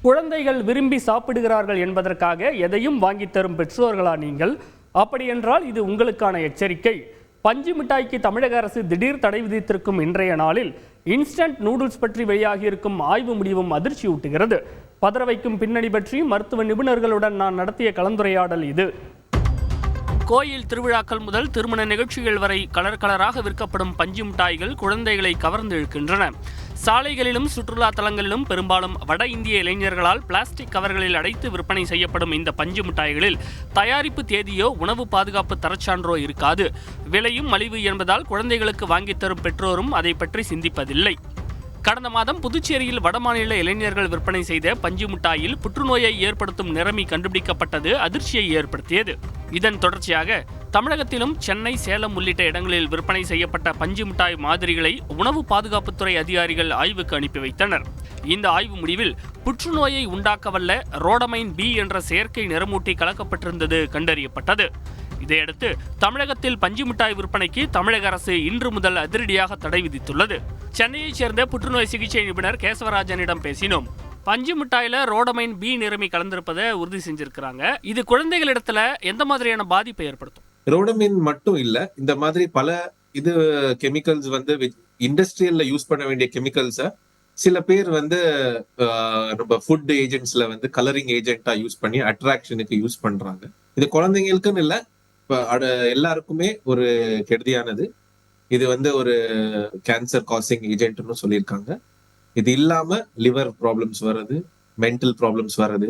குழந்தைகள் விரும்பி சாப்பிடுகிறார்கள் என்பதற்காக எதையும் வாங்கி தரும் பெற்றோர்களா நீங்கள்? அப்படியென்றால் இது உங்களுக்கான எச்சரிக்கை. பஞ்சு மிட்டாய்க்கு தமிழக அரசு திடீர் தடை விதித்திருக்கும் இன்றைய நாளில் இன்ஸ்டன்ட் நூடுல்ஸ் பற்றி வெளியாகியிருக்கும் ஆய்வு முடிவும் அதிர்ச்சியூட்டுகிறது. பதற வைக்கும் பின்னணி பற்றி மருத்துவ நிபுணர்களுடன் நான் நடத்திய கலந்துரையாடல் இது. கோயில் திருவிழாக்கள் முதல் திருமண நிகழ்ச்சிகள் வரை கலர் கலராக விற்கப்படும் பஞ்சு மிட்டாய்கள் குழந்தைகளை கவர்ந்து இழுக்கின்றன. சாலைகளிலும் சுற்றுலா தலங்களிலும் பெரும்பாலும் வட இந்திய இளைஞர்களால் பிளாஸ்டிக் கவர்களில் அடைத்து விற்பனை செய்யப்படும் இந்த பஞ்சு மிட்டாய்களில் தயாரிப்பு தேதியோ உணவு பாதுகாப்பு தரச்சான்றோ இருக்காது. விலையும் மலிவு என்பதால் குழந்தைகளுக்கு வாங்கித் தரும் பெற்றோரும் அதை பற்றி சிந்திப்பதில்லை. கடந்த மாதம் புதுச்சேரியில் வடமாநில இளைஞர்கள் விற்பனை செய்த பஞ்சு மிட்டாயில் புற்றுநோயை ஏற்படுத்தும் நிறமி கண்டுபிடிக்கப்பட்டது அதிர்ச்சியை ஏற்படுத்தியது. இதன் தொடர்ச்சியாக தமிழகத்திலும் சென்னை, சேலம் உள்ளிட்ட இடங்களில் விற்பனை செய்யப்பட்ட பஞ்சு மிட்டாய் மாதிரிகளை உணவு பாதுகாப்புத்துறை அதிகாரிகள் ஆய்வுக்கு அனுப்பி வைத்தனர். இந்த ஆய்வு முடிவில் புற்றுநோயை உண்டாக்கவல்ல ரோடமைன் பி என்ற செயற்கை நிறமூட்டி கலக்கப்பட்டிருந்தது கண்டறியப்பட்டது. இதையடுத்து தமிழகத்தில் பஞ்சு மிட்டாய் விற்பனைக்கு தமிழக அரசு இன்று முதல் அதிரடியாக தடை விதித்துள்ளது. சென்னையைச் சேர்ந்த புற்றுநோய் சிகிச்சை நிபுணர் கேசவராஜனிடம் பேசினோம். பஞ்சு மிட்டாயில ரோடமைன் பி நிறமி கலந்திருப்பதை உறுதி செஞ்சிருக்கிறாங்க. இது குழந்தைகளிடத்துல எந்த மாதிரியான பாதிப்பை ஏற்படுத்தும்? ரோடமைன் மட்டும் இல்ல, இந்த மாதிரி பல கெமிக்கல்ஸ் இண்டஸ்ட்ரியல்ல யூஸ் பண்ண வேண்டிய கெமிக்கல்ஸ சில பேர் நம்ம ஃபுட் ஏஜென்ட்ஸ்ல கலரிங் ஏஜென்ட்டா யூஸ் பண்ணி அட்ராக்ஷனுக்கு யூஸ் பண்றாங்க. இது குழந்தைங்களுக்குன்னு இல்ல, எல்லாருக்குமே ஒரு கெடுதியானது. இது ஒரு கேன்சர் காசிங் ஏஜென்ட்னு சொல்லியிருக்காங்க. இது இல்லாம லிவர் ப்ராப்ளம்ஸ் வர்றது, மென்டல் ப்ராப்ளம்ஸ் வர்றது,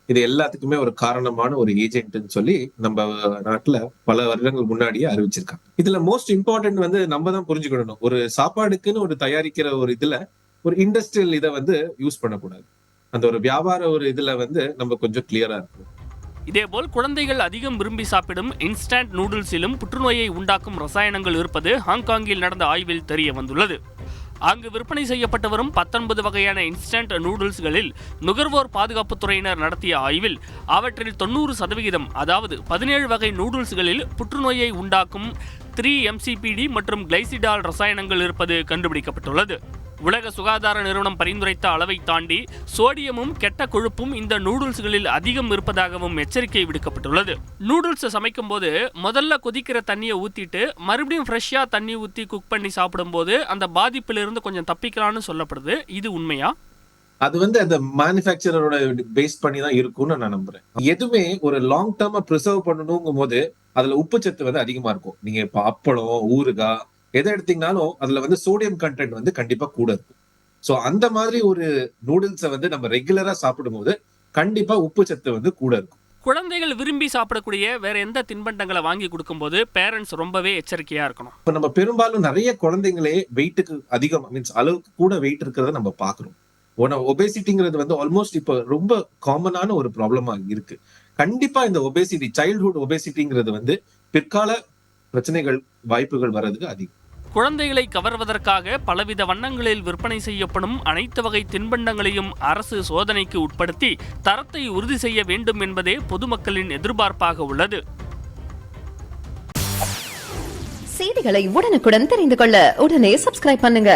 இது எல்லாத்துக்குமே ஒரு காரணமான ஒரு ஏஜென்ட்னு சொல்லி நம்ம நாட்டுல பல வருடங்கள் முன்னாடியே அறிவிச்சிருக்காங்க. இதுல மோஸ்ட் இம்பார்ட்டன்ட் நம்ம தான் புரிஞ்சுக்கணும், ஒரு சாப்பாடுக்குன்னு ஒரு தயாரிக்கிற ஒரு இதுல ஒரு இண்டஸ்ட்ரியல் இதை யூஸ் பண்ணக்கூடாது. அந்த ஒரு வியாபார ஒரு இதுல நம்ம கொஞ்சம் கிளியரா இருக்கணும். இதேபோல் குழந்தைகள் அதிகம் விரும்பி சாப்பிடும் இன்ஸ்டன்ட் நூடுல்ஸிலும் புற்றுநோயை உண்டாக்கும் ரசாயனங்கள் இருப்பது ஹாங்காங்கில் நடந்த ஆய்வில் தெரிய வந்துள்ளது. அங்கு விற்பனை செய்யப்பட்டு வரும் 19 வகையான இன்ஸ்டன்ட் நூடுல்ஸ்களில் நுகர்வோர் பாதுகாப்புத்துறையினர் நடத்திய ஆய்வில் அவற்றில் 90% அதாவது 17 வகை நூடுல்ஸ்களில் புற்றுநோயை உண்டாக்கும் 3-MCPD மற்றும் கிளைசிடால் ரசாயனங்கள் இருப்பது கண்டுபிடிக்கப்பட்டுள்ளது. உலக சுகாதார நிறுவனம் பரிந்துரைத்த அளவை தாண்டி சோடியமும் கெட்ட கொழுப்பும் இந்த நூடுல்ஸ்களில் அதிகம் இருப்பதாகவும் எச்சரிக்கை விடுக்கப்பட்டுள்ளது. நூடுல்ஸ் சமைக்கும் போது முதல்ல கொதிக்கிற தண்ணியை ஊத்திட்டு மறுபடியும் ஃப்ரெஷ்ஷா தண்ணி ஊத்தி குக் பண்ணி சாப்பிடும் போது அந்த பாதிப்பிலிருந்து கொஞ்சம் தப்பிக்கலாம்னு சொல்லப்படுது. இது உண்மையா? அது அந்த மேனுஃபேக்சரரோட பேஸ் பண்ணி தான் இருக்கும்னு நான் நம்புறேன். எதுவுமே ஒரு லாங் டேர்மா ப்ரிசர்வ் பண்ணணுங்கும் போது அதுல உப்புச்சத்து அதிகமா இருக்கும். நீங்க இப்ப அப்பளம், ஊறுகாய் எதை எடுத்தீங்கனாலும் அதுல சோடியம் கண்டென்ட் கண்டிப்பா கூட இருக்கும். சோ அந்த மாதிரி ஒரு நூடுல்ஸை நம்ம ரெகுலரா சாப்பிடும் போது கண்டிப்பா உப்பு சத்து கூட இருக்கும். குழந்தைகள் விரும்பி சாப்பிடக்கூடிய வேற எந்த தின்பண்டங்களை வாங்கி கொடுக்கும் போது பேரண்ட்ஸ் ரொம்பவே எச்சரிக்கையா இருக்கணும். இப்ப நம்ம பெரும்பாலும் நிறைய குழந்தைங்களே வெயிட்டுக்கு அதிகம் அளவுக்கு கூட வெயிட் இருக்கிறத நம்ம பாக்குறோம். ஒபேசிட்டிங்கிறது ஆல்மோஸ்ட் இப்ப ரொம்ப காமனான ஒரு ப்ராப்ளமா இருக்கு. கண்டிப்பா இந்த ஒபேசிட்டி, சைல்ட்ஹுட் ஒபேசிட்டிங்கிறது பிற்கால பிரச்சனைகள் வாய்ப்புகள் வர்றதுக்கு அதிகம். குழந்தைகளை கவர்வதற்காக பலவித வண்ணங்களில் விற்பனை செய்யப்படும் அனைத்து வகை தின்பண்டங்களையும் அரசு சோதனைக்கு உட்படுத்தி தரத்தை உறுதி செய்ய வேண்டும் என்பதே பொதுமக்களின் எதிர்பார்ப்பாக உள்ளது. செய்திகளை உடனுக்குடன் தெரிந்து கொள்ள உடனே சப்ஸ்கிரைப் பண்ணுங்க.